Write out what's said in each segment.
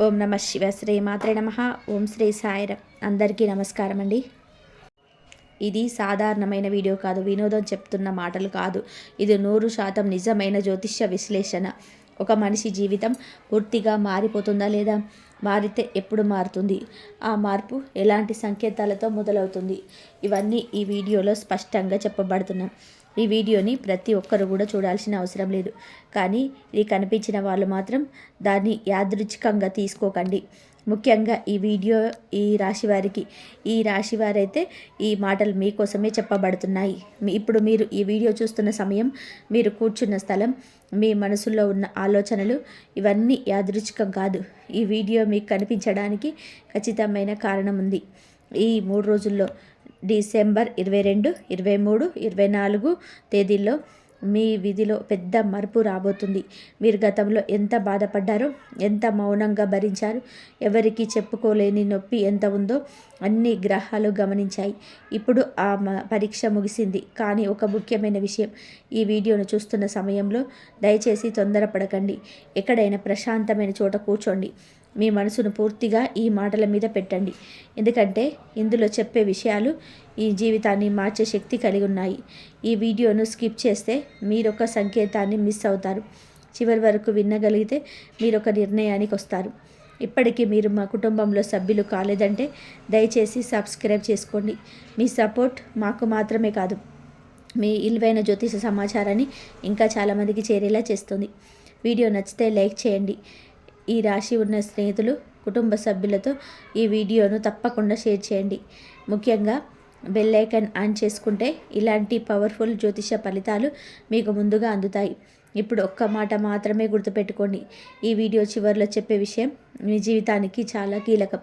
ఓం నమ శివ శ్రీ మాత్రే నమ. ఓం శ్రీ సాయిరామ్. అందరికీ నమస్కారం అండి. ఇది సాధారణమైన వీడియో కాదు, వినోదం చెప్తున్న మాటలు కాదు. ఇది 100% నిజమైన జ్యోతిష్య విశ్లేషణ. ఒక మనిషి జీవితం పూర్తిగా మారిపోతుందా లేదా, మారితే ఎప్పుడు మారుతుంది, ఆ మార్పు ఎలాంటి సంకేతాలతో మొదలవుతుంది, ఇవన్నీ ఈ వీడియోలో స్పష్టంగా చెప్పబడుతున్నాం. ఈ వీడియోని ప్రతి ఒక్కరు కూడా చూడాల్సిన అవసరం లేదు, కానీ ఇది కనిపించిన వాళ్ళు మాత్రం దాన్ని యాదృచ్ఛికంగా తీసుకోకండి. ముఖ్యంగా ఈ వీడియో ఈ రాశి వారైతే ఈ మాటలు మీకోసమే చెప్పబడుతున్నాయి. ఇప్పుడు మీరు ఈ వీడియో చూస్తున్న సమయం, మీరు కూర్చున్న స్థలం, మీ మనసులో ఉన్న ఆలోచనలు ఇవన్నీ యాదృచ్ఛికం కాదు. ఈ వీడియో మీకు కనిపించడానికి ఖచ్చితమైన కారణం ఉంది. ఈ 3 రోజుల్లో డిసెంబర్ 22, 23, 24 తేదీల్లో మీ విధిలో పెద్ద మార్పు రాబోతుంది. మీరు గతంలో ఎంత బాధపడ్డారో, ఎంత మౌనంగా భరించారు, ఎవరికి చెప్పుకోలేని నొప్పి ఎంత ఉందో అన్ని గ్రహాలు గమనించాయి. ఇప్పుడు ఆ పరీక్ష ముగిసింది. కానీ ఒక ముఖ్యమైన విషయం, ఈ వీడియోను చూస్తున్న సమయంలో దయచేసి తొందరపడకండి. ఎక్కడైనా ప్రశాంతమైన చోట కూర్చోండి. మీ మనసును పూర్తిగా ఈ మాటల మీద పెట్టండి. ఎందుకంటే ఇందులో చెప్పే విషయాలు ఈ జీవితాన్ని మార్చే శక్తి కలిగి ఉన్నాయి. ఈ వీడియోను స్కిప్ చేస్తే మీరొక సంకేతాన్ని మిస్ అవుతారు. చివరి వరకు వినగలిగితే మీరొక నిర్ణయానికి వస్తారు. ఇప్పటికీ మీరు మా కుటుంబంలో సభ్యులు కాలేదంటే దయచేసి సబ్స్క్రైబ్ చేసుకోండి. మీ సపోర్ట్ మాకు మాత్రమే కాదు, మీ విలువైన జ్యోతిష సమాచారాన్ని ఇంకా చాలామందికి చేరేలా చేస్తుంది. వీడియో నచ్చితే లైక్ చేయండి. ఈ రాశి ఉన్న స్నేహితులు, కుటుంబ సభ్యులతో ఈ వీడియోను తప్పకుండా షేర్ చేయండి. ముఖ్యంగా బెల్ ఐకాన్ ఆన్ చేసుకుంటే ఇలాంటి పవర్ఫుల్ జ్యోతిష ఫలితాలు మీకు ముందుగా అందుతాయి. ఇప్పుడు ఒక్క మాట మాత్రమే గుర్తుపెట్టుకోండి, ఈ వీడియో చివరిలో చెప్పే విషయం మీ జీవితానికి చాలా కీలకం.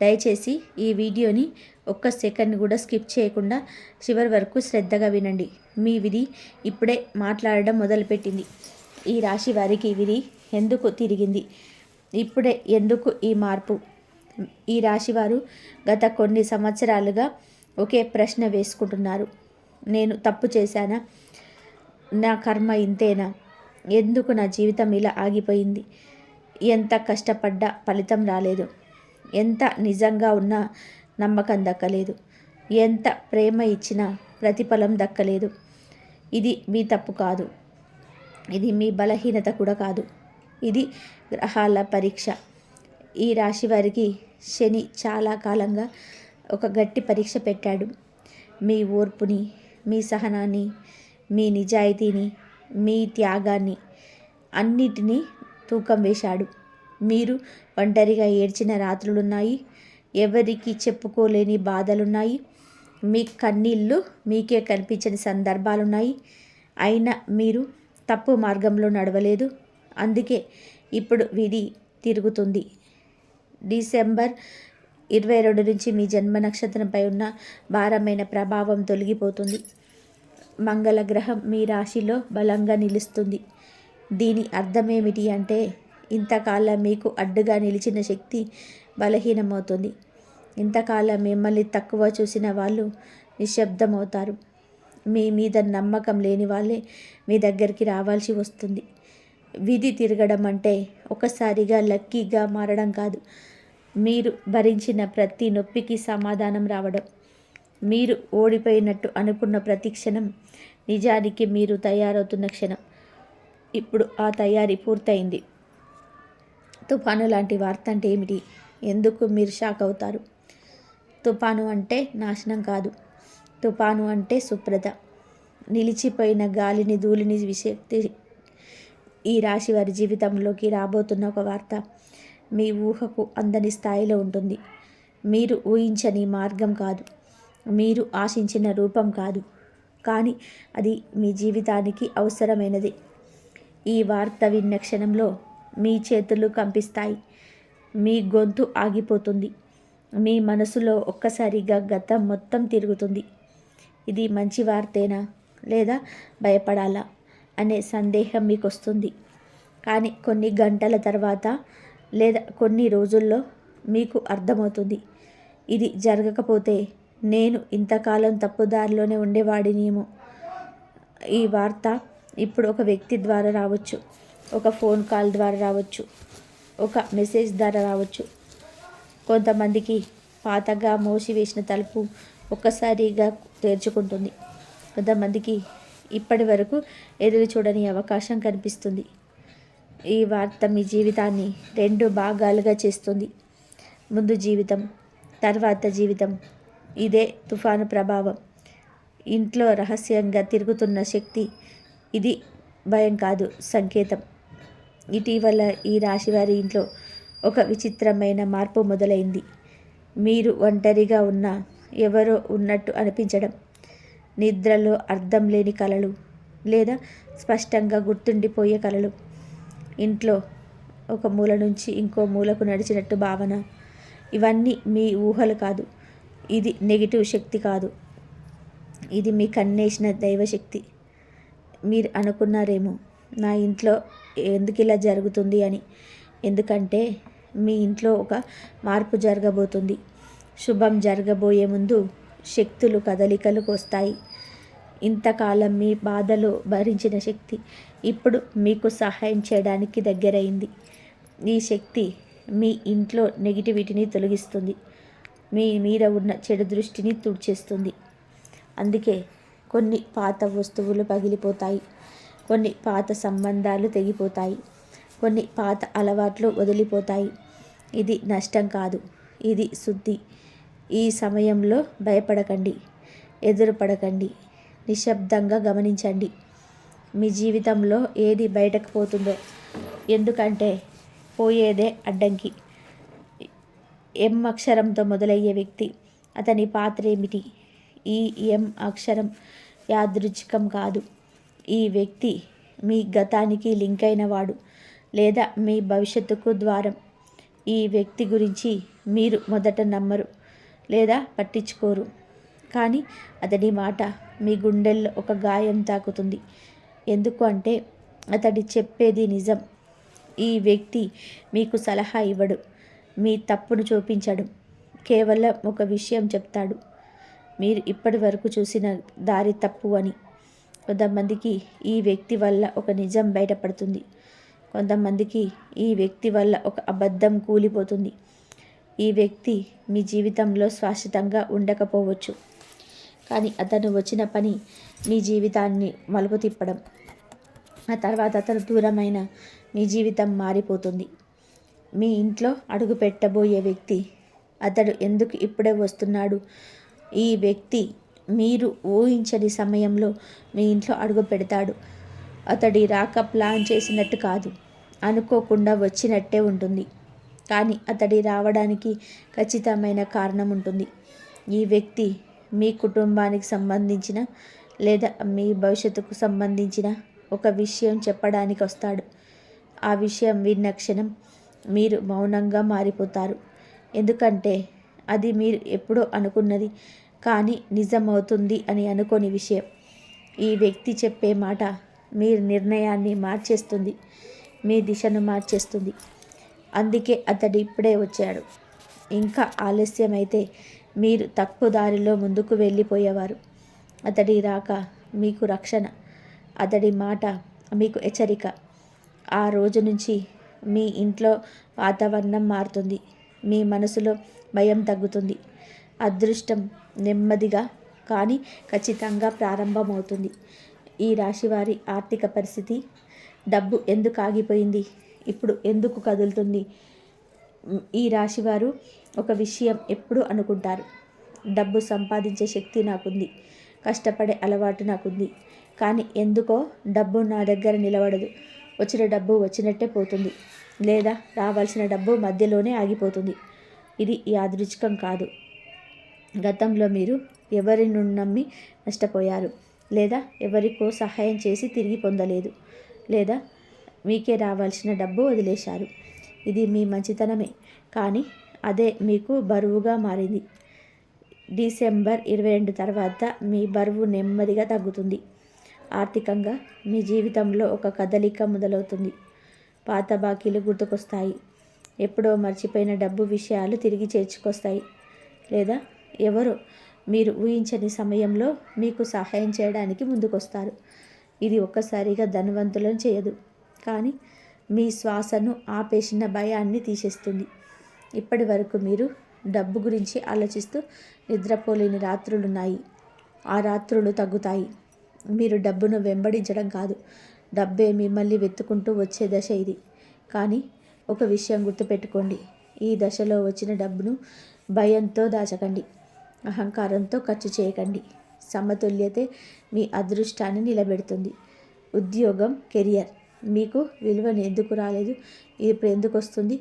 దయచేసి ఈ వీడియోని ఒక్క సెకండ్ కూడా స్కిప్ చేయకుండా చివరి వరకు శ్రద్ధగా వినండి. మీ విధి ఇప్పుడే మాట్లాడడం మొదలుపెట్టింది. ఈ రాశి వారికి విధి ఎందుకు తిరిగింది, ఇప్పుడే ఎందుకు ఈ మార్పు? ఈ రాశివారు గత కొన్ని సంవత్సరాలుగా ఒకే ప్రశ్న వేసుకుంటున్నారు. నేను తప్పు చేశానా? నా కర్మ ఇంతేనా? ఎందుకు నా జీవితం ఇలా ఆగిపోయింది? ఎంత కష్టపడ్డా ఫలితం రాలేదు, ఎంత నిజంగా ఉన్నా నమ్మకం దక్కలేదు, ఎంత ప్రేమ ఇచ్చినా ప్రతిఫలం దక్కలేదు. ఇది మీ తప్పు కాదు, ఇది మీ బలహీనత కూడా కాదు, ఇది గ్రహాల పరీక్ష. ఈ రాశి వారికి శని చాలా కాలంగా ఒక గట్టి పరీక్ష పెట్టాడు. మీ ఓర్పుని, మీ సహనాన్ని, మీ నిజాయితీని, మీ త్యాగాన్ని అన్నిటినీ తూకం వేశాడు. మీరు ఒంటరిగా ఏడ్చిన రాత్రులున్నాయి, ఎవరికి చెప్పుకోలేని బాధలున్నాయి, మీ కన్నీళ్ళు మీకే కనిపించని సందర్భాలున్నాయి. అయినా మీరు తప్పు మార్గంలో నడవలేదు. అందుకే ఇప్పుడు విధి తిరుగుతుంది. డిసెంబర్ 22 నుంచి మీ జన్మ నక్షత్రంపై ఉన్న భారమైన ప్రభావం తొలగిపోతుంది. మంగళ గ్రహం మీ రాశిలో బలంగా నిలుస్తుంది. దీని అర్థమేమిటి అంటే, ఇంతకాలం మీకు అడ్డుగా నిలిచిన శక్తి బలహీనమవుతుంది. ఇంతకాలం మిమ్మల్ని తక్కువ చూసిన వాళ్ళు నిశ్శబ్దమవుతారు. మీ మీద నమ్మకం లేని వాళ్ళే మీ దగ్గరికి రావాల్సి వస్తుంది. విధి తిరగడం అంటే ఒకసారిగా లక్కీగా మారడం కాదు, మీరు భరించిన ప్రతి నొప్పికి సమాధానం రావడం. మీరు ఓడిపోయినట్టు అనుకున్న ప్రతి క్షణం నిజానికి మీరు తయారవుతున్న క్షణం. ఇప్పుడు ఆ తయారీ పూర్తయింది. తుఫాను లాంటి వార్త అంటే ఏమిటి? ఎందుకు మీరు షాక్ అవుతారు? తుఫాను అంటే నాశనం కాదు, తుఫాను అంటే శుభ్రత, నిలిచిపోయిన గాలిని, ధూళిని విశక్తి. ఈ రాశి వారి జీవితంలోకి రాబోతున్న ఒక వార్త మీ ఊహకు అందని స్థాయిలో ఉంటుంది. మీరు ఊహించని మార్గం కాదు, మీరు ఆశించిన రూపం కాదు, కానీ అది మీ జీవితానికి అవసరమైనది. ఈ వార్త విన్న క్షణంలో మీ చేతులు కంపిస్తాయి, మీ గొంతు ఆగిపోతుంది, మీ మనసులో ఒక్కసారిగా గతం మొత్తం తిరుగుతుంది. ఇది మంచి వార్తేనా, లేదా భయపడాలా అనే సందేహం మీకు వస్తుంది. కానీ కొన్ని గంటల తర్వాత లేదా కొన్ని రోజుల్లో మీకు అర్థమవుతుంది, ఇది జరగకపోతే నేను ఇంతకాలం తప్పుదారిలోనే ఉండేవాడినేమో. ఈ వార్త ఇప్పుడు ఒక వ్యక్తి ద్వారా రావచ్చు, ఒక ఫోన్ కాల్ ద్వారా రావచ్చు, ఒక మెసేజ్ ద్వారా రావచ్చు. కొంతమందికి పాతగా మూసివేసిన తలుపు ఒక్కసారిగా తెరుచుకుంటుంది. కొంతమందికి ఇప్పటి వరకు ఎదురు చూడని అవకాశం కనిపిస్తుంది. ఈ వార్త మీ జీవితాన్ని 2 భాగాలుగా చేస్తుంది. ముందు జీవితం, తర్వాత జీవితం. ఇదే తుఫాను ప్రభావం. ఇంట్లో రహస్యంగా తిరుగుతున్న శక్తి. ఇది భయం కాదు, సంకేతం. ఇటీవల ఈ రాశివారి ఇంట్లో ఒక విచిత్రమైన మార్పు మొదలైంది. మీరు ఒంటరిగా ఉన్న ఎవరో ఉన్నట్టు అనిపించడం, నిద్రలో అర్థం లేని కలలు లేదా స్పష్టంగా గుర్తుండిపోయే కలలు, ఇంట్లో ఒక మూల నుంచి ఇంకో మూలకు నడిచినట్టు భావన. ఇవన్నీ మీ ఊహలు కాదు. ఇది నెగిటివ్ శక్తి కాదు. ఇది మీ కన్నేసిన దైవశక్తి. మీరు అనుకున్నారేమో, నా ఇంట్లో ఎందుకు ఇలా జరుగుతుంది అని. ఎందుకంటే మీ ఇంట్లో ఒక మార్పు జరగబోతుంది. శుభం జరగబోయే ముందు శక్తులు కదలికలకు వస్తాయి. ఇంతకాలం మీ బాధలో భరించిన శక్తి ఇప్పుడు మీకు సహాయం చేయడానికి దగ్గరైంది. ఈ శక్తి మీ ఇంట్లో నెగిటివిటీని తొలగిస్తుంది. మీ మీద ఉన్న చెడు దృష్టిని తుడిచేస్తుంది. అందుకే కొన్ని పాత వస్తువులు పగిలిపోతాయి, కొన్ని పాత సంబంధాలు తెగిపోతాయి, కొన్ని పాత అలవాట్లు వదిలిపోతాయి. ఇది నష్టం కాదు, ఇది శుద్ధి. ఈ సమయంలో భయపడకండి, ఎదురుపడకండి, నిశ్శబ్దంగా గమనించండి. మీ జీవితంలో ఏది బయటకు పోతుందో. ఎందుకంటే పోయేదే అడ్డంకి. ఎం అక్షరంతో మొదలయ్యే వ్యక్తి, అతని పాత్ర ఏమిటి? ఈ ఎం అక్షరం యాదృచ్ఛికం కాదు. ఈ వ్యక్తి మీ గతానికి లింక్ అయినవాడు లేదా మీ భవిష్యత్తుకు ద్వారం. ఈ వ్యక్తి గురించి మీరు మొదట నమ్మరు లేదా పట్టించుకోరు. కానీ అతడి మాట మీ గుండెల్లో ఒక గాయం తాకుతుంది. ఎందుకు అంటే అతడి చెప్పేది నిజం. ఈ వ్యక్తి మీకు సలహా ఇవ్వడు, మీ తప్పును చూపించడు, కేవలం ఒక విషయం చెప్తాడు. మీరు ఇప్పటి వరకు చూసిన దారి తప్పు అని. కొంతమందికి ఈ వ్యక్తి వల్ల ఒక నిజం బయటపడుతుంది. కొంతమందికి ఈ వ్యక్తి వల్ల ఒక అబద్ధం కూలిపోతుంది. ఈ వ్యక్తి మీ జీవితంలో శాశ్వతంగా ఉండకపోవచ్చు, కానీ అతను వచ్చిన పని మీ జీవితాన్ని మలుపు తిప్పడం. ఆ తర్వాత అతను దూరమైన మీ జీవితం మారిపోతుంది. మీ ఇంట్లో అడుగు పెట్టబోయే వ్యక్తి, అతడు ఎందుకు ఇప్పుడే వస్తున్నాడు? ఈ వ్యక్తి మీరు ఊహించని సమయంలో మీ ఇంట్లో అడుగు పెడతాడు. అతడి రాక ప్లాన్ చేసినట్టు కాదు, అనుకోకుండా వచ్చినట్టే ఉంటుంది. కానీ అతడి రావడానికి ఖచ్చితమైన కారణం ఉంటుంది. ఈ వ్యక్తి మీ కుటుంబానికి సంబంధించిన లేదా మీ భవిష్యత్తుకు సంబంధించిన ఒక విషయం చెప్పడానికి వస్తాడు. ఆ విషయం విన్న క్షణం మీరు మౌనంగా మారిపోతారు. ఎందుకంటే అది మీరు ఎప్పుడో అనుకున్నది కానీ నిజమవుతుంది అని అనుకోని విషయం. ఈ వ్యక్తి చెప్పే మాట మీ నిర్ణయాన్ని మార్చేస్తుంది, మీ దిశను మార్చేస్తుంది. అందుకే అతడు ఇప్పుడే వచ్చాడు. ఇంకా ఆలస్యమైతే మీరు తప్పు దారిలో ముందుకు వెళ్ళిపోయేవారు. అతడి రాక మీకు రక్షణ, అతడి మాట మీకు హెచ్చరిక. ఆ రోజు నుంచి మీ ఇంట్లో వాతావరణం మారుతుంది. మీ మనసులో భయం తగ్గుతుంది. అదృష్టం నెమ్మదిగా కానీ ఖచ్చితంగా ప్రారంభమవుతుంది. ఈ రాశివారి ఆర్థిక పరిస్థితి, డబ్బు ఎందుకు ఆగిపోయింది, ఇప్పుడు ఎందుకు కదులుతుంది? ఈ రాశివారు ఒక విషయం ఎప్పుడు అనుకుంటారు, డబ్బు సంపాదించే శక్తి నాకుంది, కష్టపడే అలవాటు నాకుంది, కానీ ఎందుకో డబ్బు నా దగ్గర నిలబడదు. వచ్చిన డబ్బు వచ్చినట్టే పోతుంది, లేదా రావాల్సిన డబ్బు మధ్యలోనే ఆగిపోతుంది. ఇది యాదృచ్ఛికం కాదు. గతంలో మీరు ఎవరిని నమ్మి నష్టపోయారు, లేదా ఎవరికో సహాయం చేసి తిరిగి పొందలేదు, లేదా మీకే రావాల్సిన డబ్బు వదిలేశారు. ఇది మీ మంచితనమే, కానీ అదే మీకు బరువుగా మారింది. డిసెంబర్ 22 తర్వాత మీ బరువు నెమ్మదిగా తగ్గుతుంది. ఆర్థికంగా మీ జీవితంలో ఒక కదలిక మొదలవుతుంది. పాత బాకీలు గుర్తుకొస్తాయి. ఎప్పుడో మర్చిపోయిన డబ్బు విషయాలు తిరిగి చేర్చుకొస్తాయి. లేదా ఎవరో మీరు ఊహించని సమయంలో మీకు సహాయం చేయడానికి ముందుకొస్తారు. ఇది ఒక్కసారిగా ధనవంతులను చేయదు, కానీ మీ శ్వాసను ఆపేసిన భయాన్ని తీసేస్తుంది. ఇప్పటి వరకు మీరు డబ్బు గురించి ఆలోచిస్తూ నిద్రపోలేని రాత్రులున్నాయి. ఆ రాత్రులు తగ్గుతాయి. మీరు డబ్బును వెంబడించడం కాదు, డబ్బే మిమ్మల్ని వెతుక్కుంటూ వచ్చే దశ ఇది. కానీ ఒక విషయం గుర్తుపెట్టుకోండి, ఈ దశలో వచ్చిన డబ్బును భయంతో దాచకండి, అహంకారంతో ఖర్చు చేయకండి. సమతుల్యతే మీ అదృష్టాన్ని నిలబెడుతుంది. ఉద్యోగం, కెరియర్ మీకు విలువను ఎందుకు రాలేదు, ఇప్పుడు ఎందుకు వస్తుంది?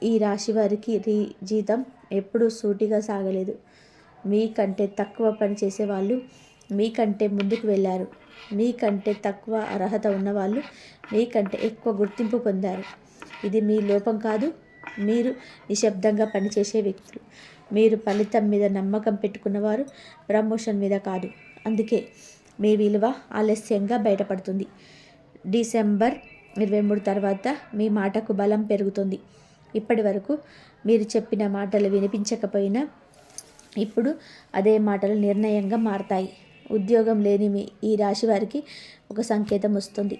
ఈ రాశి వారికి జీతం ఎప్పుడూ సూటిగా సాగలేదు. మీకంటే తక్కువ పని చేసేవాళ్ళు మీకంటే ముందుకు వెళ్ళారు. మీకంటే తక్కువ అర్హత ఉన్నవాళ్ళు మీకంటే ఎక్కువ గుర్తింపు పొందారు. ఇది మీ లోపం కాదు, మీరు నిశ్శబ్దంగా పనిచేసే వ్యక్తులు. మీరు ఫలితం మీద నమ్మకం పెట్టుకున్నవారు, ప్రమోషన్ మీద కాదు. అందుకే మీ విలువ ఆలస్యంగా బయటపడుతుంది. డిసెంబర్ 23 తర్వాత మీ మాటకు బలం పెరుగుతుంది. ఇప్పటి వరకు మీరు చెప్పిన మాటలు వినిపించకపోయినా ఇప్పుడు అదే మాటలు నిర్ణయంగా మారతాయి. ఉద్యోగం లేని ఈ రాశి వారికి ఒక సంకేతం వస్తుంది.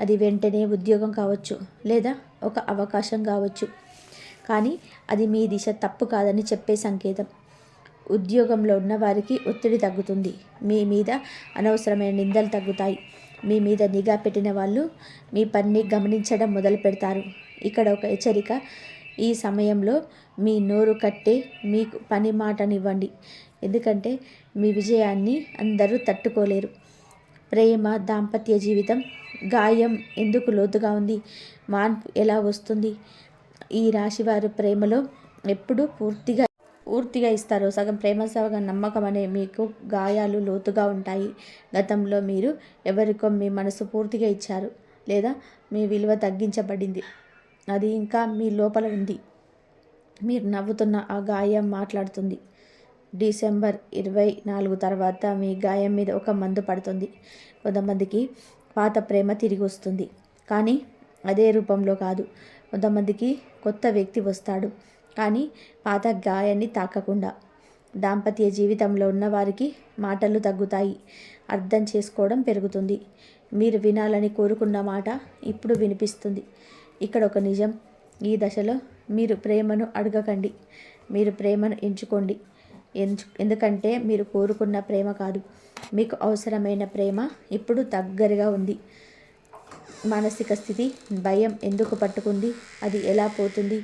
అది వెంటనే ఉద్యోగం కావచ్చు, లేదా ఒక అవకాశం కావచ్చు. కానీ అది మీ దిశ తప్పు కాదని చెప్పే సంకేతం. ఉద్యోగంలో ఉన్న వారికి ఒత్తిడి తగ్గుతుంది. మీ మీద అనవసరమైన నిందలు తగ్గుతాయి. మీ మీద నిఘా పెట్టిన వాళ్ళు మీ పనిని గమనించడం మొదలు పెడతారు. ఇక్కడ ఒక హెచ్చరిక, ఈ సమయంలో మీ నోరు కట్టే మీకు పని మాటనివ్వండి. ఎందుకంటే మీ విజయాన్ని అందరూ తట్టుకోలేరు. ప్రేమ, దాంపత్య జీవితం గాయం ఎందుకు లోతుగా ఉంది, మార్పు ఎలా వస్తుంది? ఈ రాశివారు ప్రేమలో ఎప్పుడు పూర్తిగా ఇస్తారు. సగం ప్రేమ, సగం నమ్మకం అనే మీకు గాయాలు లోతుగా ఉంటాయి. గతంలో మీరు ఎవరికో మీ మనసు పూర్తిగా ఇచ్చారు, లేదా మీ విలువ తగ్గించబడింది. అది ఇంకా మీ లోపల ఉంది. మీరు నవ్వుతున్న ఆ గాయం మాట్లాడుతుంది. డిసెంబర్ 24 తర్వాత మీ గాయం మీద ఒక మందు పడుతుంది. కొంతమందికి పాత ప్రేమ తిరిగి వస్తుంది, కానీ అదే రూపంలో కాదు. కొంతమందికి కొత్త వ్యక్తి వస్తాడు, కానీ పాత గాయాన్ని తాకకుండా. దాంపత్య జీవితంలో ఉన్న వారికి మాటలు తగ్గుతాయి, అర్థం చేసుకోవడం పెరుగుతుంది. మీరు వినాలని కోరుకున్న మాట ఇప్పుడు వినిపిస్తుంది. ఇక్కడ ఒక నిజం, ఈ దశలో మీరు ప్రేమను అడగకండి, మీరు ప్రేమను ఎంచుకోండి. ఎందుకంటే మీరు కోరుకున్న ప్రేమ కాదు, మీకు అవసరమైన ప్రేమ ఇప్పుడు దగ్గరగా ఉంది. మానసిక స్థితి, భయం ఎందుకు పట్టుకుంది, అది ఎలా పోతుంది?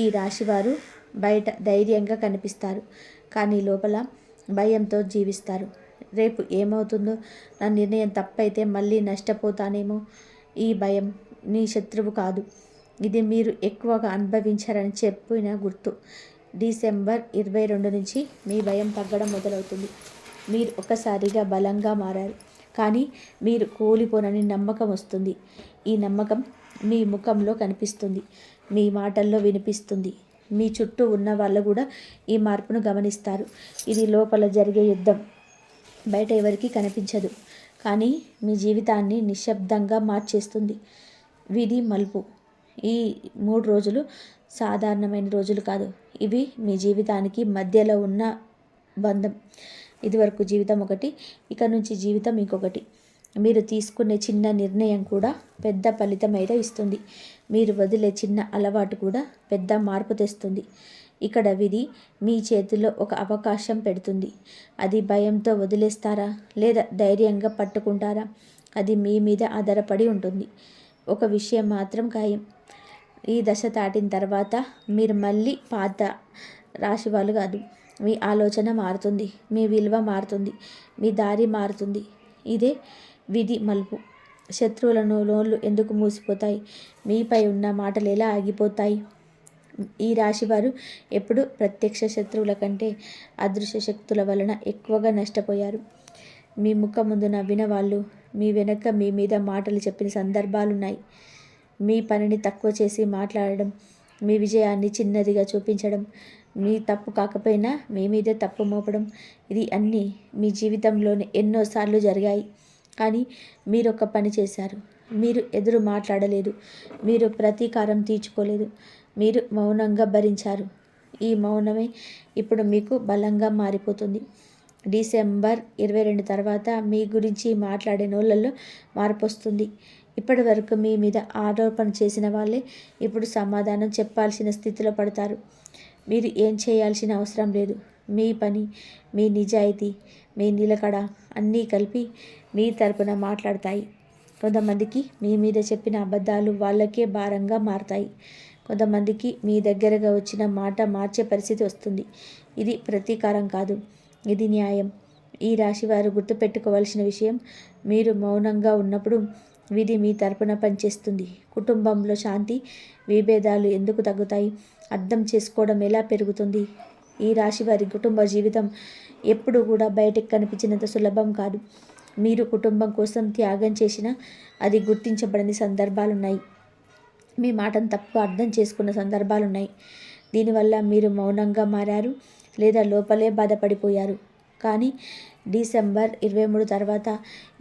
ఈ రాశివారు బయట ధైర్యంగా కనిపిస్తారు, కానీ లోపల భయంతో జీవిస్తారు. రేపు ఏమవుతుందో, నా నిర్ణయం తప్పైతే మళ్ళీ నష్టపోతానేమో. ఈ భయం నీ శత్రువు కాదు, ఇది మీరు ఎక్కువగా అనుభవించారని చెప్పిన గుర్తు. డిసెంబర్ 22 నుంచి మీ భయం తగ్గడం మొదలవుతుంది. మీరు ఒక్కసారిగా బలంగా మారారు, కానీ మీరు కోల్పోనని నమ్మకం వస్తుంది. ఈ నమ్మకం మీ ముఖంలో కనిపిస్తుంది, మీ మాటల్లో వినిపిస్తుంది. మీ చుట్టూ ఉన్న వాళ్ళు కూడా ఈ మార్పును గమనిస్తారు. ఇది లోపల జరిగే యుద్ధం, బయట ఎవరికీ కనిపించదు, కానీ మీ జీవితాన్ని నిశ్శబ్దంగా మార్చేస్తుంది. విధి మలుపు. ఈ 3 రోజులు సాధారణమైన రోజులు కాదు, ఇవి మీ జీవితానికి మధ్యలో ఉన్న బంధం. ఇదివరకు జీవితం ఒకటి, ఇక నుంచి జీవితం ఇంకొకటి. మీరు తీసుకునే చిన్న నిర్ణయం కూడా పెద్ద ఫలితం అయితే ఇస్తుంది. మీరు వదిలే చిన్న అలవాటు కూడా పెద్ద మార్పు తెస్తుంది. ఇక్కడ విధి మీ చేతిలో ఒక అవకాశం పెడుతుంది. అది భయంతో వదిలేస్తారా, లేదా ధైర్యంగా పట్టుకుంటారా, అది మీ మీద ఆధారపడి ఉంటుంది. ఒక విషయం మాత్రం ఖాయం, ఈ దశ దాటిన తర్వాత మీరు మళ్ళీ పాత రాశి వాళ్ళు కాదు. మీ ఆలోచన మారుతుంది, మీ విలువ మారుతుంది, మీ దారి మారుతుంది. ఇదే విధి మలుపు. శత్రువుల నోళ్ళు ఎందుకు మూసిపోతాయి, మీపై ఉన్న మాటలు ఎలా ఆగిపోతాయి? ఈ రాశివారు ఎప్పుడు ప్రత్యక్ష శత్రువుల కంటే అదృశ్య శక్తుల వలన ఎక్కువగా నష్టపోయారు. మీ ముఖం ముందు నవ్విన వాళ్ళు మీ వెనక మీ మీద మాటలు చెప్పిన సందర్భాలున్నాయి. మీ పనిని తక్కువ చేసి మాట్లాడడం, మీ విజయాన్ని చిన్నదిగా చూపించడం, మీ తప్పు కాకపోయినా మీ మీదే తప్పు మోపడం, ఇది అన్నీ మీ జీవితంలోనే ఎన్నోసార్లు జరిగాయి. కానీ మీరు ఒక పని చేశారు, మీరు ఎదురు మాట్లాడలేదు, మీరు ప్రతీకారం తీర్చుకోలేదు, మీరు మౌనంగా భరించారు. ఈ మౌనమే ఇప్పుడు మీకు బలంగా మారిపోతుంది. డిసెంబర్ 22 తర్వాత మీ గురించి మాట్లాడే నోళ్ళల్లో మార్పు వస్తుంది. ఇప్పటి వరకు మీ మీద ఆరోపణ చేసిన వాళ్ళే ఇప్పుడు సమాధానం చెప్పాల్సిన స్థితిలో పడతారు. మీరు ఏం చేయాల్సిన అవసరం లేదు. మీ పని, మీ నిజాయితీ, మీ నిలకడ అన్నీ కలిపి మీ తరపున మాట్లాడతాయి. కొంతమందికి మీ మీద చెప్పిన అబద్ధాలు వాళ్ళకే భారంగా మారతాయి. కొంతమందికి మీ దగ్గరగా వచ్చిన మాట మార్చే పరిస్థితి వస్తుంది. ఇది ప్రతీకారం కాదు, ఇది న్యాయం. ఈ రాశివారు గుర్తుపెట్టుకోవాల్సిన విషయం, మీరు మౌనంగా ఉన్నప్పుడు విధి మీ తరపున పనిచేస్తుంది. కుటుంబంలో శాంతి, విభేదాలు ఎందుకు తగ్గుతాయి? అర్థం చేసుకోవడం ఎలా పెరుగుతుంది? ఈ రాశివారి కుటుంబ జీవితం ఎప్పుడు కూడా బయటకు కనిపించినంత సులభం కాదు. మీరు కుటుంబం కోసం త్యాగం చేసినా అది గుర్తించబడని సందర్భాలున్నాయి. మీ మాటను తప్పు అర్థం చేసుకున్న సందర్భాలున్నాయి. దీనివల్ల మీరు మౌనంగా మారారు, లేదా లోపలే బాధపడిపోయారు. కానీ డిసెంబర్ 23 తర్వాత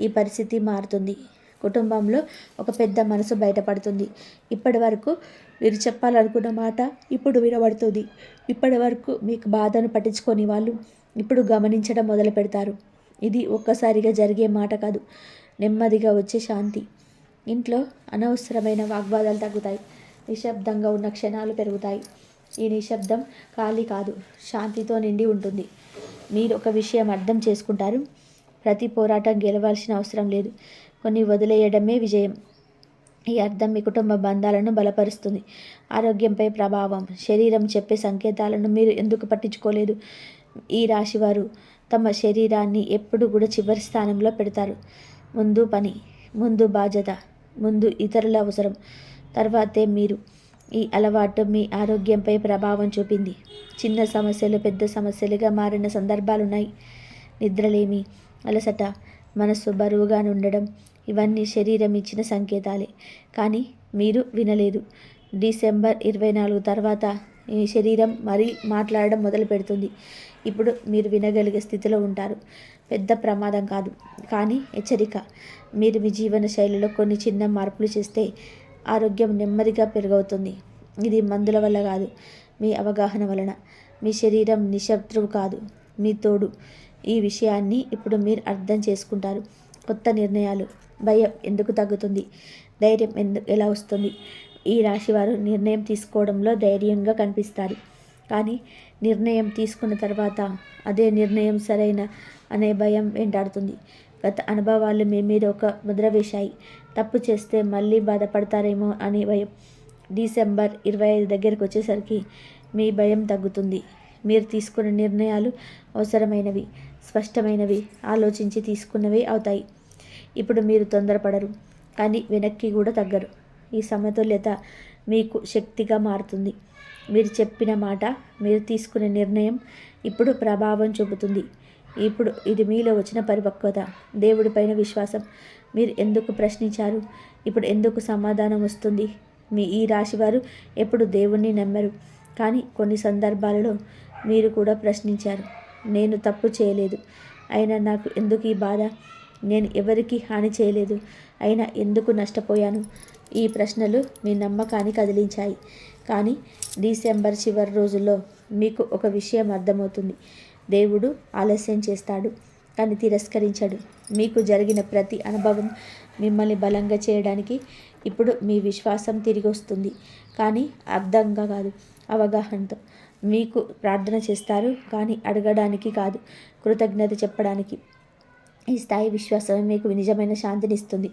ఈ పరిస్థితి మారుతుంది. కుటుంబంలో ఒక పెద్ద మనసు బయటపడుతుంది. ఇప్పటి వరకు మీరు చెప్పాలనుకున్న మాట ఇప్పుడు వినబడుతుంది. ఇప్పటి వరకు మీకు బాధను పట్టించుకొని వాళ్ళు ఇప్పుడు గమనించడం మొదలు పెడతారు. ఇది ఒక్కసారిగా జరిగే మాట కాదు, నెమ్మదిగా వచ్చే శాంతి. ఇంట్లో అనవసరమైన వాగ్వాదాలు తగ్గుతాయి. నిశ్శబ్దంగా ఉన్న క్షణాలు పెరుగుతాయి. ఈ నిశ్శబ్దం ఖాళీ కాదు, శాంతితో నిండి ఉంటుంది. మీరు ఒక విషయం అర్థం చేసుకుంటారు, ప్రతి పోరాటం గెలవాల్సిన అవసరం లేదు, కొన్ని వదిలేయడమే విజయం. ఈ అర్థం మీ కుటుంబ బంధాలను బలపరుస్తుంది. ఆరోగ్యంపై ప్రభావం, శరీరం చెప్పే సంకేతాలను మీరు ఎందుకు పట్టించుకోలేదు? ఈ రాశివారు తమ శరీరాన్ని ఎప్పుడు కూడా చివరి స్థానంలో పెడతారు. ముందు పని, ముందు బాధ్యత, ముందు ఇతరుల అవసరం, తర్వాతే మీరు. ఈ అలవాటు మీ ఆరోగ్యంపై ప్రభావం చూపింది. చిన్న సమస్యలు పెద్ద సమస్యలుగా మారిన సందర్భాలున్నాయి. నిద్రలేమి, అలసట, మనస్సు బరువుగా ఉండడం, ఇవన్నీ శరీరం ఇచ్చిన సంకేతాలే. కానీ మీరు వినలేదు. డిసెంబర్ 24 తర్వాత ఈ శరీరం మరీ మాట్లాడడం మొదలు పెడుతుంది. ఇప్పుడు మీరు వినగలిగే స్థితిలో ఉంటారు. పెద్ద ప్రమాదం కాదు, కానీ హెచ్చరిక. మీరు మీ జీవన శైలిలో కొన్ని చిన్న మార్పులు చేస్తే ఆరోగ్యం నెమ్మదిగా పెరుగవుతుంది. ఇది మందుల వల్ల కాదు, మీ అవగాహన వలన. మీ శరీరం నిశత్రువు కాదు, మీ తోడు. ఈ విషయాన్ని ఇప్పుడు మీరు అర్థం చేసుకుంటారు. కొత్త నిర్ణయాలు. భయం ఎందుకు తగ్గుతుంది? ధైర్యం ఎలా వస్తుంది? ఈ రాశివారు నిర్ణయం తీసుకోవడంలో ధైర్యంగా కనిపిస్తారు. కానీ నిర్ణయం తీసుకున్న తర్వాత అదే నిర్ణయం సరైన అనే భయం వెంటాడుతుంది. గత అనుభవాలు మీ మీద ఒక ముద్ర వేశాయి. తప్పు చేస్తే మళ్ళీ బాధపడతారేమో అని భయం. డిసెంబర్ 25 దగ్గరికి వచ్చేసరికి మీ భయం తగ్గుతుంది. మీరు తీసుకున్న నిర్ణయాలు అవసరమైనవి, స్పష్టమైనవి, ఆలోచించి తీసుకున్నవే అవుతాయి. ఇప్పుడు మీరు తొందరపడరు, కానీ వెనక్కి కూడా తగ్గరు. ఈ సమతుల్యత మీకు శక్తిగా మారుతుంది. మీరు చెప్పిన మాట, మీరు తీసుకునే నిర్ణయం ఇప్పుడు ప్రభావం చూపుతుంది. ఇప్పుడు ఇది మీలో వచ్చిన పరిపక్వత, దేవుడిపైన విశ్వాసం. మీరు ఎందుకు ప్రశ్నించారు? ఇప్పుడు ఎందుకు సమాధానం వస్తుంది? ఈ రాశివారు ఎప్పుడు దేవుణ్ణి నమ్మరు, కానీ కొన్ని సందర్భాలలో మీరు కూడా ప్రశ్నించారు. నేను తప్పు చేయలేదు, అయినా నాకు ఎందుకు ఈ బాధ? నేను ఎవరికి హాని చేయలేదు, అయినా ఎందుకు నష్టపోయాను? ఈ ప్రశ్నలు మీ నమ్మకాన్ని కదిలించాయి. కానీ డిసెంబర్ చివరి రోజుల్లో మీకు ఒక విషయం అర్థమవుతుంది. దేవుడు ఆలస్యం చేస్తాడు, కానీ తిరస్కరించడు. మీకు జరిగిన ప్రతి అనుభవం మిమ్మల్ని బలంగా చేయడానికి. ఇప్పుడు మీ విశ్వాసం తిరిగి వస్తుంది, కానీ అర్థంగా కాదు, అవగాహనతో. మీకు ప్రార్థన చేస్తారు, కానీ అడగడానికి కాదు, కృతజ్ఞత చెప్పడానికి. ఈ స్థాయి విశ్వాసమే మీకు నిజమైన శాంతినిస్తుంది.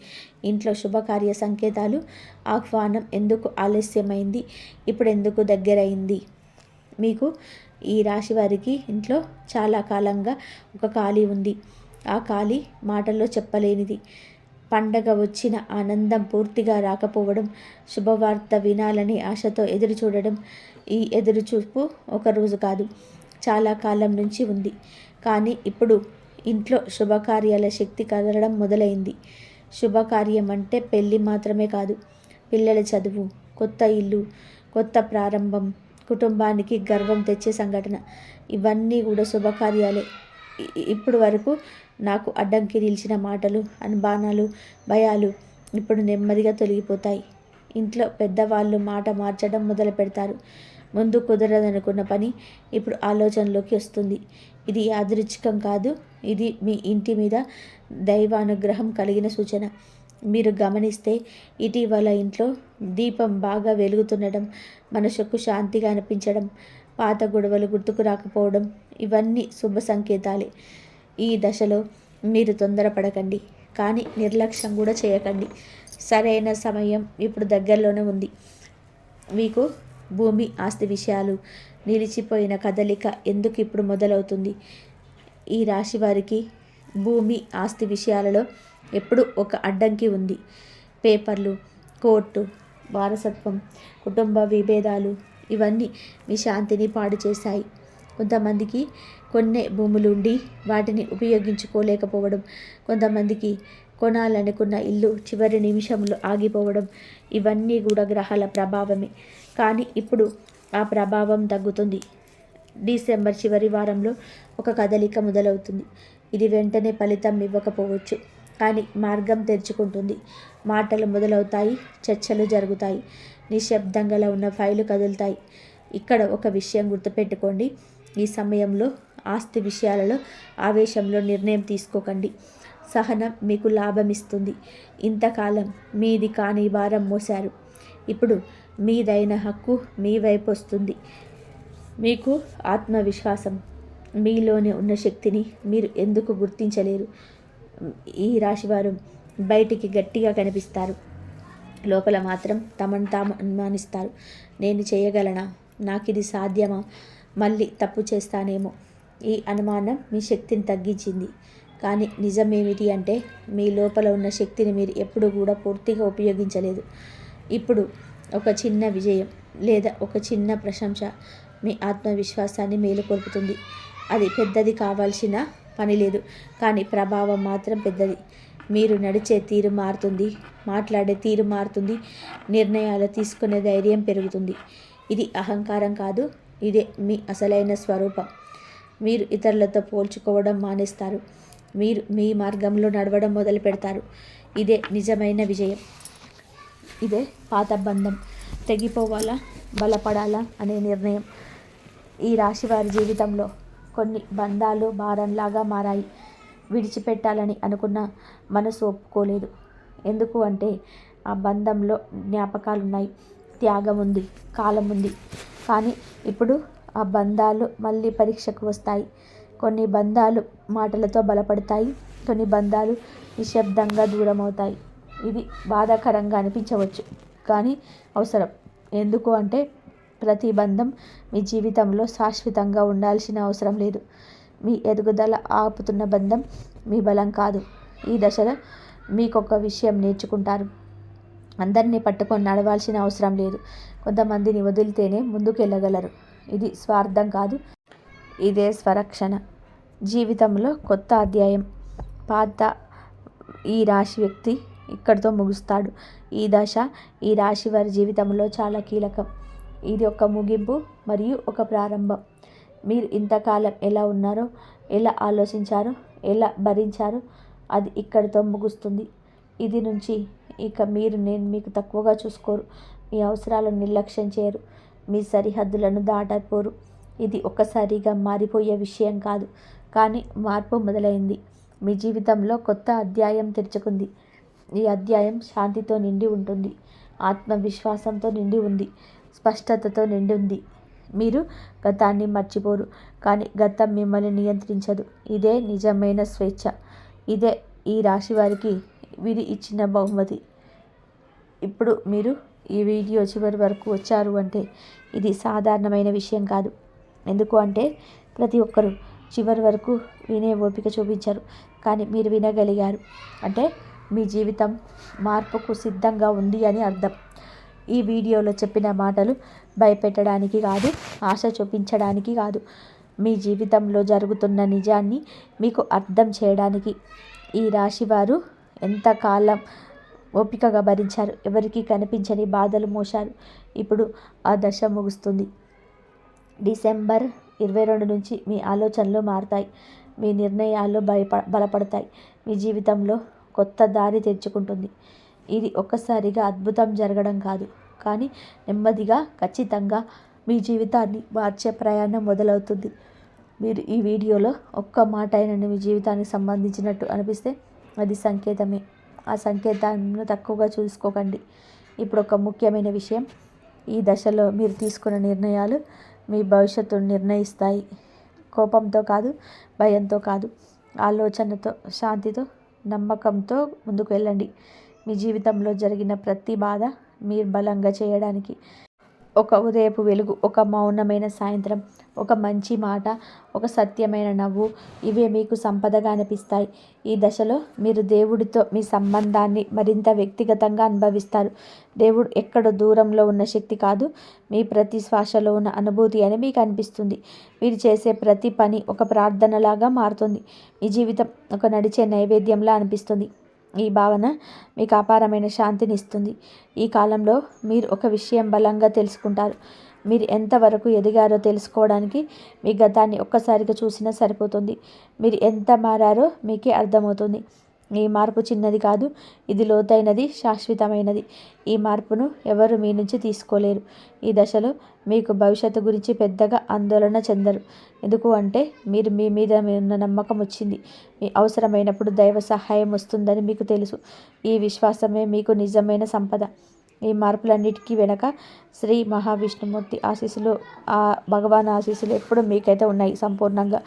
ఇంట్లో శుభకార్య సంకేతాలు. ఆహ్వానం ఎందుకు ఆలస్యమైంది, ఇప్పుడు ఎందుకు దగ్గరైంది? మీకు ఈ రాశి వారికి ఇంట్లో చాలా కాలంగా ఒక ఖాళీ ఉంది. ఆ ఖాళీ మాటల్లో చెప్పలేనిది. పండగ వచ్చిన ఆనందం పూర్తిగా రాకపోవడం, శుభవార్త వినాలని ఆశతో ఎదురు చూడడం. ఈ ఎదురుచూపు ఒకరోజు కాదు, చాలా కాలం నుంచి ఉంది. కానీ ఇప్పుడు ఇంట్లో శుభకార్యాల శక్తి కదలడం మొదలైంది. శుభకార్యం అంటే పెళ్ళి మాత్రమే కాదు, పిల్లల చదువు, కొత్త ఇల్లు, కొత్త ప్రారంభం, కుటుంబానికి గర్వం తెచ్చే సంఘటన. ఇవన్నీ కూడా శుభకార్యాలే. ఇప్పుడు వరకు నాకు అడ్డంకి నిలిచిన మాటలు, అనుమానాలు, భయాలు ఇప్పుడు నెమ్మదిగా తొలగిపోతాయి. ఇంట్లో పెద్దవాళ్ళు మాట మార్చడం మొదలు పెడతారు. ముందు కుదరదనుకున్న పని ఇప్పుడు ఆలోచనలోకి వస్తుంది. ఇది యాదృచ్ఛికం కాదు, ఇది మీ ఇంటి మీద దైవానుగ్రహం కలిగిన సూచన. మీరు గమనిస్తే ఇటీవల ఇంట్లో దీపం బాగా వెలుగుతుండడం, మనసుకు శాంతిగా అనిపించడం, పాత గొడవలు గుర్తుకు రాకపోవడం ఇవన్నీ శుభ సంకేతాలే. ఈ దశలో మీరు తొందరపడకండి, కానీ నిర్లక్ష్యం కూడా చేయకండి. సరైన సమయం ఇప్పుడు దగ్గరలోనే ఉంది. మీకు భూమి ఆస్తి విషయాలు నిలిచిపోయిన కదలిక ఎందుకు ఇప్పుడు మొదలవుతుంది? ఈ రాశి వారికి భూమి ఆస్తి విషయాలలో ఎప్పుడు ఒక అడ్డంకి ఉంది. పేపర్లు, కోర్టు, వారసత్వం, కుటుంబ విభేదాలు ఇవన్నీ మీ శాంతిని పాడు చేశాయి. కొంతమందికి కొన్నే భూములు ఉండి వాటిని ఉపయోగించుకోలేకపోవడం, కొంతమందికి కొనాలనుకున్న ఇల్లు చివరి నిమిషంలో ఆగిపోవడం ఇవన్నీ కూడా గ్రహాల ప్రభావమే. కానీ ఇప్పుడు ఆ ప్రభావం తగ్గుతుంది. డిసెంబర్ చివరి వారంలో ఒక కదలిక మొదలవుతుంది. ఇది వెంటనే ఫలితం ఇవ్వకపోవచ్చు, కానీ మార్గం తెరుచుకుంటుంది. మాటలు మొదలవుతాయి, చర్చలు జరుగుతాయి, నిశ్శబ్దంగా ఉన్న ఫైలు కదులుతాయి. ఇక్కడ ఒక విషయం గుర్తుపెట్టుకోండి, ఈ సమయంలో ఆస్తి విషయాలలో ఆవేశంలో నిర్ణయం తీసుకోకండి. సహనం మీకు లాభమిస్తుంది. ఇంతకాలం మీది కాని భారం మోశారు. ఇప్పుడు మీదైన హక్కు మీ వైపు వస్తుంది. మీకు ఆత్మవిశ్వాసం, మీలోనే ఉన్న శక్తిని మీరు ఎందుకు గుర్తించలేరు? ఈ రాశివారు బయటికి గట్టిగా కనిపిస్తారు, లోపల మాత్రం తమను తాము అనుమానిస్తారు. నేను చేయగలనా? నాకు ఇది సాధ్యమా? మళ్ళీ తప్పు చేస్తానేమో? ఈ అనుమానం మీ శక్తిని తగ్గించింది. కానీ నిజమేమిటి అంటే మీ లోపల ఉన్న శక్తిని మీరు ఎప్పుడు కూడా పూర్తిగా ఉపయోగించలేదు. ఇప్పుడు ఒక చిన్న విజయం లేదా ఒక చిన్న ప్రశంస మీ ఆత్మవిశ్వాసాన్ని మేలుకొల్పుతుంది. అది పెద్దది కావాల్సిన పని లేదు, కానీ ప్రభావం మాత్రం పెద్దది. మీరు నడిచే తీరు మారుతుంది, మాట్లాడే తీరు మారుతుంది, నిర్ణయాలు తీసుకునే ధైర్యం పెరుగుతుంది. ఇది అహంకారం కాదు, ఇదే మీ అసలైన స్వరూపం. మీరు ఇతరులతో పోల్చుకోవడం మానేస్తారు. మీరు మీ మార్గంలో నడవడం మొదలు పెడతారు. ఇదే నిజమైన విజయం. ఇదే పాత బంధం తెగిపోవాలా, బలపడాలా అనే నిర్ణయం. ఈ రాశి వారి జీవితంలో కొన్ని బంధాలు భారంలాగా మారాయి. విడిచిపెట్టాలని అనుకున్న మనసు ఒప్పుకోలేదు. ఎందుకు అంటే ఆ బంధంలో జ్ఞాపకాలున్నాయి, త్యాగం ఉంది, కాలం ఉంది. కానీ ఇప్పుడు ఆ బంధాలు మళ్ళీ పరీక్షకు వస్తాయి. కొన్ని బంధాలు మాటలతో బలపడతాయి, కొన్ని బంధాలు నిశ్శబ్దంగా దూరం అవుతాయి. ఇది బాధాకరంగా అనిపించవచ్చు, కానీ అవసరం. ఎందుకు అంటే ప్రతి బంధం మీ జీవితంలో శాశ్వతంగా ఉండాల్సిన అవసరం లేదు. మీ ఎదుగుదల ఆపుతున్న బంధం మీ బలం కాదు. ఈ దశలో మీకొక విషయం నేర్చుకుంటారు, అందరినీ పట్టుకొని నడవాల్సిన అవసరం లేదు. కొంతమందిని వదిలితేనే ముందుకు వెళ్ళగలరు. ఇది స్వార్థం కాదు, ఇదే స్వరక్షణ. జీవితంలో కొత్త అధ్యాయం. పాత ఈ రాశి వ్యక్తి ఇక్కడితో ముగుస్తాడు. ఈ దశ ఈ రాశి వారి జీవితంలో చాలా కీలకం. ఇది ఒక ముగింపు మరియు ఒక ప్రారంభం. మీరు ఇంతకాలం ఎలా ఉన్నారో, ఎలా ఆలోచించారో, ఎలా భరించారో అది ఇక్కడితో ముగుస్తుంది. ఇది నుంచి ఇక నేను మీకు తక్కువగా చూసుకోరు, మీ అవసరాలను నిర్లక్ష్యం చేయరు, మీ సరిహద్దులను దాటపోరు. ఇది ఒక్కసారిగా మారిపోయే విషయం కాదు, కానీ మార్పు మొదలైంది. మీ జీవితంలో కొత్త అధ్యాయం తెరుచుకుంది. ఈ అధ్యాయం శాంతితో నిండి ఉంటుంది, ఆత్మవిశ్వాసంతో నిండి ఉంది, స్పష్టతతో నిండి ఉంది. మీరు గతాన్ని మర్చిపోరు, కానీ గతం మిమ్మల్ని నియంత్రించదు. ఇదే నిజమైన స్వేచ్ఛ. ఇదే ఈ రాశి వారికి విధి ఇచ్చిన బహుమతి. ఇప్పుడు మీరు ఈ వీడియో చివరి వరకు వచ్చారు అంటే ఇది సాధారణమైన విషయం కాదు. ఎందుకు అంటే ప్రతి ఒక్కరూ చివరి వరకు వినే ఓపిక చూపించారు, కానీ మీరు వినగలిగారు అంటే మీ జీవితం మార్పుకు సిద్ధంగా ఉంది అని అర్థం. ఈ వీడియోలో చెప్పిన మాటలు భయపెట్టడానికి కాదు, ఆశ చూపించడానికి కాదు, మీ జీవితంలో జరుగుతున్న నిజాన్ని మీకు అర్థం చేయడానికి. ఈ రాశివారు ఎంతకాలం ఓపికగా భరించారు, ఎవరికి కనిపించని బాధలు మోశారు. ఇప్పుడు ఆ దశ ముగుస్తుంది. డిసెంబర్ 22 నుంచి మీ ఆలోచనలు మారుతాయి, మీ నిర్ణయాలు బలపడతాయి, మీ జీవితంలో కొత్త దారి తెరుచుకుంటుంది. ఇది ఒక్కసారిగా అద్భుతం జరగడం కాదు, కానీ నెమ్మదిగా ఖచ్చితంగా మీ జీవితాన్ని మార్చే ప్రయాణం మొదలవుతుంది. మీరు ఈ వీడియోలో ఒక్క మాట అయినా మీ జీవితానికి సంబంధించినట్టు అనిపిస్తే అది సంకేతమే. ఆ సంకేతాలను తక్కువగా చూసుకోకండి. ఇప్పుడు ఒక ముఖ్యమైన విషయం, ఈ దశలో మీరు తీసుకున్న నిర్ణయాలు మీ భవిష్యత్తును నిర్ణయిస్తాయి. కోపంతో కాదు, భయంతో కాదు, ఆలోచనతో, శాంతితో, నమ్మకంతో ముందుకు వెళ్ళండి. మీ జీవితంలో జరిగిన ప్రతి బాధ మీరు బలంగా చేయడానికి, ఒక ఉదయపు వెలుగు, ఒక మౌనమైన సాయంత్రం, ఒక మంచి మాట, ఒక సత్యమైన నవ్వు, ఇవే మీకు సంపదగా అనిపిస్తాయి. ఈ దశలో మీరు దేవుడితో మీ సంబంధాన్ని మరింత వ్యక్తిగతంగా అనుభవిస్తారు. దేవుడు ఎక్కడో దూరంలో ఉన్న శక్తి కాదు, మీ ప్రతి శ్వాసలో ఉన్న అనుభూతి అని మీకు అనిపిస్తుంది. మీరు చేసే ప్రతి పని ఒక ప్రార్థనలాగా మారుతుంది. మీ జీవితం ఒక నడిచే నైవేద్యంలా అనిపిస్తుంది. ఈ భావన మీకు అపారమైన శాంతిని ఇస్తుంది. ఈ కాలంలో మీరు ఒక విషయం బలంగా తెలుసుకుంటారు. మీరు ఎంతవరకు ఎదిగారో తెలుసుకోవడానికి మీ గతాన్ని ఒక్కసారిగా చూసినా సరిపోతుంది. మీరు ఎంత మారారో మీకే అర్థమవుతుంది. ఈ మార్పు చిన్నది కాదు, ఇది లోతైనది, శాశ్వతమైనది. ఈ మార్పును ఎవరు మీ నుంచి తీసుకోలేరు. ఈ దశలో మీకు భవిష్యత్తు గురించి పెద్దగా ఆందోళన చెందరు. ఎందుకు అంటే మీరు మీ మీద ఉన్న నమ్మకం వచ్చింది. మీ అవసరమైనప్పుడు దైవ సహాయం వస్తుందని మీకు తెలుసు. ఈ విశ్వాసమే మీకు నిజమైన సంపద. ఈ మార్పులన్నిటికీ వెనక శ్రీ మహావిష్ణుమూర్తి ఆశీస్సులు, ఆ భగవాన్ ఆశీస్సులు ఎప్పుడు మీకైతే ఉన్నాయి. సంపూర్ణంగా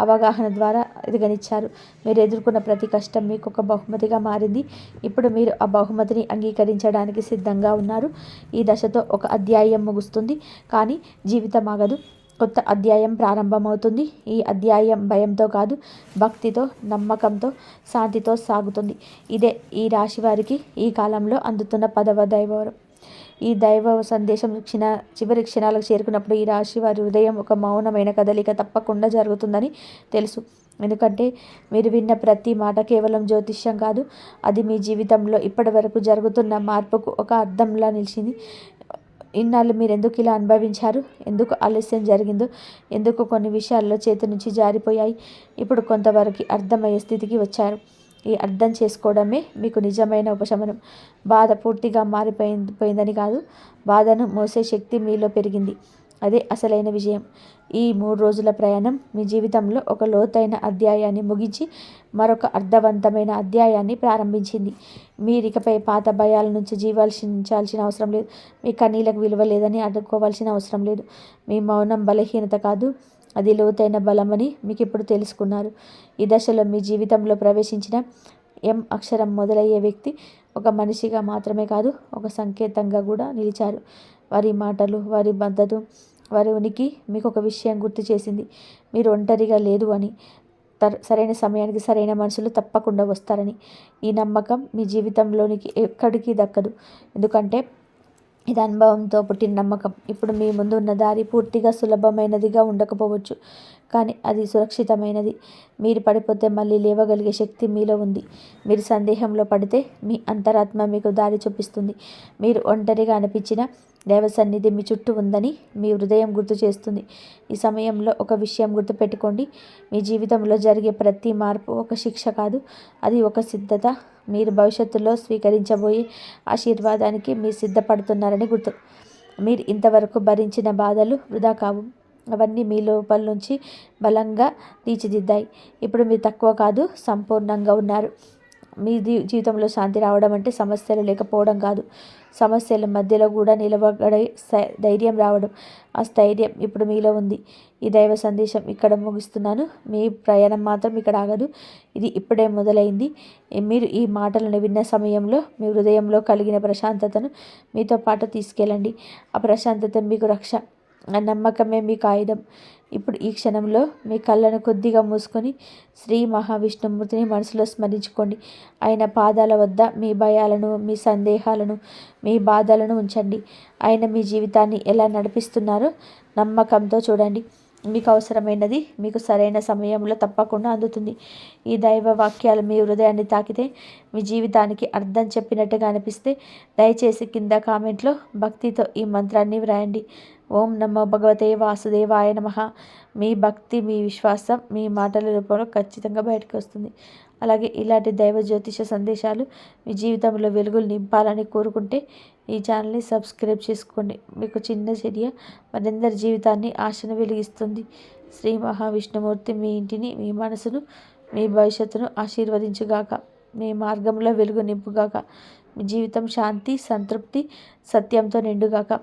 అవగాహన ద్వారా ఎదగనిచ్చారు. మీరు ఎదుర్కొన్న ప్రతి కష్టం మీకు ఒక బహుమతిగా మారింది. ఇప్పుడు మీరు ఆ బహుమతిని అంగీకరించడానికి సిద్ధంగా ఉన్నారు. ఈ దశతో ఒక అధ్యాయం ముగుస్తుంది, కానీ జీవితం ఆగదు. కొత్త అధ్యాయం ప్రారంభమవుతుంది. ఈ అధ్యాయం భయంతో కాదు, భక్తితో, నమ్మకంతో, శాంతితో సాగుతుంది. ఇదే ఈ రాశి వారికి ఈ కాలంలో అందుతున్న 10వ దైవవరం. ఈ దైవ సందేశం చివరి క్షణాలకు చేరుకున్నప్పుడు ఈ రాశి వారి హృదయం ఒక మౌనమైన కదలిక తప్పకుండా జరుగుతుందని తెలుసు. ఎందుకంటే మీరు విన్న ప్రతి మాట కేవలం జ్యోతిష్యం కాదు, అది మీ జీవితంలో ఇప్పటి వరకు జరుగుతున్న మార్పుకు ఒక అర్థంలా నిలిచింది. ఇన్నాళ్ళు మీరు ఎందుకు ఇలా అనుభవించారు, ఎందుకు ఆలస్యం జరిగిందో, ఎందుకు కొన్ని విషయాల్లో చేతి నుంచి జారిపోయాయి, ఇప్పుడు కొంతవరకు అర్థమయ్యే స్థితికి వచ్చారు. ఈ అర్థం చేసుకోవడమే మీకు నిజమైన ఉపశమనం. బాధ పూర్తిగా మారిపోయిందని కాదు, బాధను మోసే శక్తి మీలో పెరిగింది. అదే అసలైన విజయం. ఈ 3 రోజుల ప్రయాణం మీ జీవితంలో ఒక లోతైన అధ్యాయాన్ని ముగించి మరొక అర్థవంతమైన అధ్యాయాన్ని ప్రారంభించింది. మీరికపై పాత భయాల నుంచి జీవించాల్సిన అవసరం లేదు. మీ కన్నీళ్ళకు విలువ లేదని అడ్డుకోవాల్సిన అవసరం లేదు. మీ మౌనం బలహీనత కాదు, అది లోతైన బలమని మీకు ఇప్పుడు తెలుసుకున్నారు. ఈ దశలో మీ జీవితంలో ప్రవేశించిన ఎం అక్షరం మొదలయ్యే వ్యక్తి ఒక మనిషిగా మాత్రమే కాదు, ఒక సంకేతంగా కూడా నిలిచారు. వారి మాటలు, వారి మద్దతు, వారి ఉనికి మీకు ఒక విషయం గుర్తు చేసింది. మీరు ఒంటరిగా లేదు అని, సరైన సమయానికి సరైన మనుషులు తప్పకుండా వస్తారని. ఈ నమ్మకం మీ జీవితంలోనికి ఎక్కడికి దక్కదు. ఎందుకంటే ఇది అనుభవంతో పుట్టిన నమ్మకం. ఇప్పుడు మీ ముందు ఉన్న దారి పూర్తిగా సులభమైనదిగా ఉండకపోవచ్చు, కానీ అది సురక్షితమైనది. మీరు పడిపోతే మళ్ళీ లేవగలిగే శక్తి మీలో ఉంది. మీరు సందేహంలో పడితే మీ అంతరాత్మ మీకు దారి చూపిస్తుంది. మీరు ఒంటరిగా అనిపించిన దైవ సన్నిధి మీ చుట్టూ ఉందని మీ హృదయం గుర్తు చేస్తుంది. ఈ సమయంలో ఒక విషయం గుర్తుపెట్టుకోండి, మీ జీవితంలో జరిగే ప్రతి మార్పు ఒక శిక్ష కాదు, అది ఒక సిద్ధత. మీరు భవిష్యత్తులో స్వీకరించబోయే ఆశీర్వాదానికి మీరు సిద్ధపడుతున్నారని గుర్తు. మీరు ఇంతవరకు భరించిన బాధలు వృధా కావు, అవన్నీ మీ లోపల నుంచి బలంగా తీర్చిదిద్దాయి. ఇప్పుడు మీరు తక్కువ కాదు, సంపూర్ణంగా ఉన్నారు. మీ జీవితంలో శాంతి రావడం అంటే సమస్యలు లేకపోవడం కాదు, సమస్యల మధ్యలో కూడా నిలబడే ధైర్యం రావడం. ఆ స్థైర్యం ఇప్పుడు మీలో ఉంది. ఈ దైవ సందేశం ఇక్కడ ముగిస్తున్నాను. మీ ప్రయాణం మాత్రం ఇక్కడ ఆగదు, ఇది ఇప్పుడే మొదలైంది. మీరు ఈ మాటలను విన్న సమయంలో మీ హృదయంలో కలిగిన ప్రశాంతతను మీతో పాటు తీసుకెళ్ళండి. ఆ ప్రశాంతత మీకు రక్ష, ఆ నమ్మకమే మీకు ఆయుధం. ఇప్పుడు ఈ క్షణంలో మీ కళ్ళను కొద్దిగా మూసుకొని శ్రీ మహావిష్ణుమూర్తిని మనసులో స్మరించుకోండి. ఆయన పాదాల వద్ద మీ భయాలను, మీ సందేహాలను, మీ బాధలను ఉంచండి. ఆయన మీ జీవితాన్ని ఎలా నడిపిస్తున్నారో నమ్మకంతో చూడండి. మీకు అవసరమైనది మీకు సరైన సమయంలో తప్పకుండా అందుతుంది. ఈ దైవ వాక్యాలు మీ హృదయాన్ని తాకితే, మీ జీవితానికి అర్థం చెప్పినట్టుగా అనిపిస్తే దయచేసి కింద కామెంట్లో భక్తితో ఈ మంత్రాన్ని వ్రాయండి. ఓం నమో భగవతే వాసుదేవాయ నమః. మీ భక్తి, మీ విశ్వాసం మీ మాటల రూపంలో ఖచ్చితంగా బయటకు వస్తుంది. అలాగే ఇలాంటి దైవ జ్యోతిష సందేశాలు మీ జీవితంలో వెలుగులు నింపాలని కోరుకుంటే ఈ ఛానల్ని సబ్స్క్రైబ్ చేసుకోండి. మీకు చిన్న చర్య మనందరి జీవితాన్ని ఆశను వెలిగిస్తుంది. శ్రీ మహావిష్ణుమూర్తి మీ ఇంటిని, మీ మనసును, మీ భవిష్యత్తును ఆశీర్వదించుగాక. మీ మార్గంలో వెలుగు నింపుగాక. మీ జీవితం శాంతి, సంతృప్తి, సత్యంతో నిండుగాక.